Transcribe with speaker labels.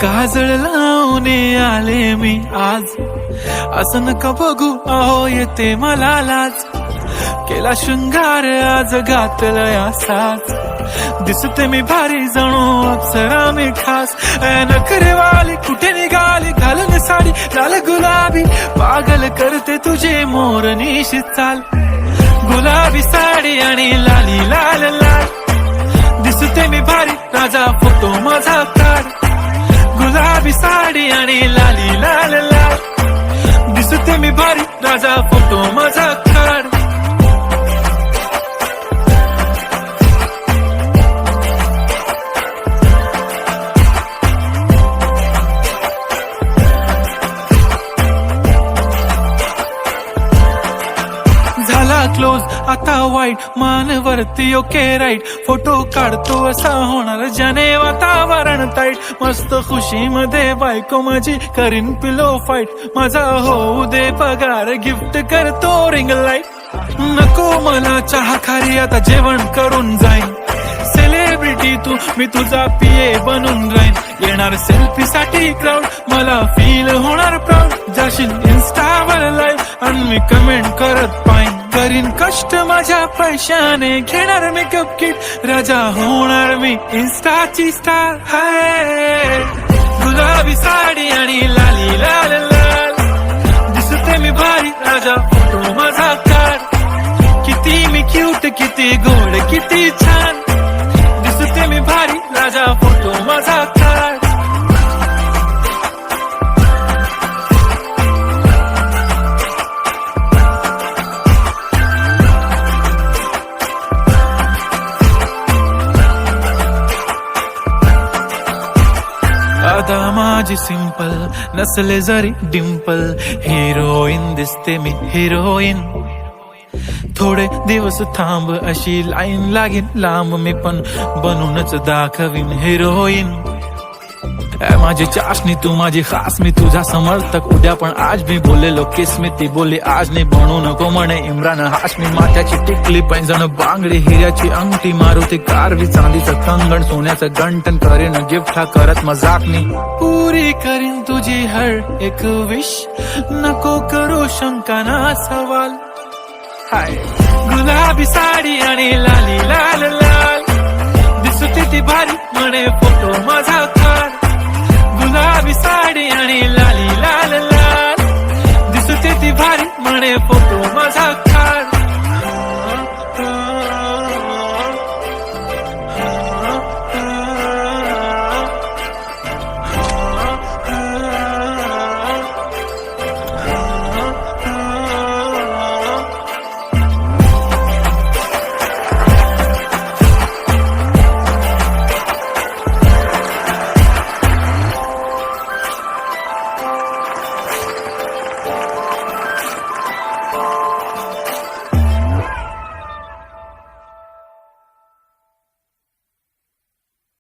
Speaker 1: काजळ लावून आले मी आज, असं नका बघू अहो येते मला लाज. केला शृंगार आज घातलाय असाच, दिसते मी भारी जणू अप्सरा मी खास. नखरेवाली कुठे निघाली घालून साडी लाल गुलाबी, पागल करते तुझे मोरनीशी चाल. गुलाबी साडी आणि लाली लाल लाल, दिसते मी भारी राजा फोटो माझा काढ. गुलाबी साडी आणि लाली लाल लाल, दिसते मी भारी राजा फोटो माझा काढ. झाला क्लोज आता वाईट, मान वरती ओके राईट. फोटो काढतो असा होणार ज्याने वातावरण ताईट. मस्त खुशी मध्ये बायको माझी करीन पिलो फाईट. माझा होऊ दे पगार गिफ्ट करतो रिंग लाईट. नको मला चहा खारी आता जेवण करून जाईन. सेलिब्रिटी तू मी तुझा पिये बनून राहीन. येणार सेल्फी साठी क्राऊड मला फील होणार प्राऊड. जाशील इन्स्टावर लाईव्ह आणि मी कमेंट करत पाईन. करीन कष्ट माझ्या पैशाने घेणार मेकअप किट. राजा होणार मी इन्स्टाची स्टार. हाय गुलाबी साडी आणि लाली लाल लाल, दिसते मी भारी राजा फोटो माझा काढ. किती मी क्यूट किती गोड किती छान, दिसते मी भारी राजा फोटो माझा काढ. आता माझी सिंपल नसले जरी डिंपल, हिरोईन दिसते मी हिरोईन. थोडे दिवस थांब अशी लाईन लागेल लांब, मी पण बनूनच दाखवीन हिरोईन. माझी चाशनी तू माझी खास, मी तुझा समर्थक उद्या पण आज मी बोललेलो किस मी ती बोली आज नाही. बनू नको म्हणे इम्रान हाशमी. माथ्याची टिकली पैंजण बांगडी हिऱ्याची अंगठी, मारुती कारवी चांदीचं कंगण सोन्याचं गंटन. करीन गिफ्ट हा करत मजाक मी, पुरी करीन तुझी हर एक विश. नको करू शंका ना सवाल. हाय गुलाबी साडी आणि लाली लाल लाल, दिसते ती भारी म्हणे फोटो माझा काढ. गुलाबी साडी आणि लाली लाल लाल, दिसते ती भारी म्हणे फोटो माझा काढ.